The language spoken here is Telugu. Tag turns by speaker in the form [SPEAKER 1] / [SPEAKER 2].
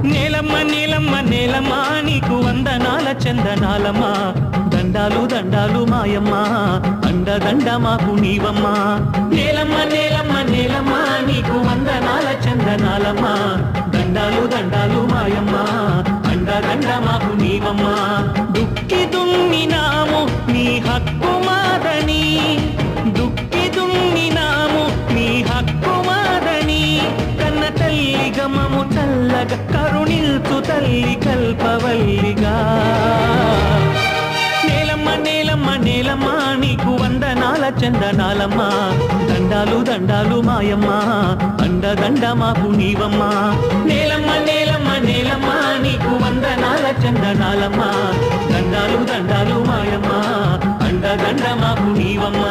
[SPEAKER 1] నేలమ్మ నేలమ్మ నేలమ్మ నీకు వందనాల చందనాలమ్మ దండాలు దండాలు మాయమ్మ అండదండ మాకు నీవమ్మ నేలమ్మ నేలమ్మ నేలమ్మ నీకు వందనాల చందనాలమ్మ దండాలు దండాలు మాయమ్మ అండదండ మాకు నీవమ్మ దుక్కి దున్నినాము నీ హక్కు మాదని దుక్కి దున్నినాము నీ హక్కు మాదని కన్న తల్లి గమము చల్లగా కరుణిల్చు తల్లి కల్పవల్లిగా నేలమ్మ నేలమ్మ నేలమ్మ నీకు వందనాల చందనాలమ్మ దండాలు దండాలు మాయమ్మ అండదండ మాకు నీవమ్మ నేలమ్మ నేలమ్మ నేలమ్మ నీకు వందనాల చందనాలమ్మ దండాలు దండాలు మాయమ్మ అండదండ మాకు నీవమ్మ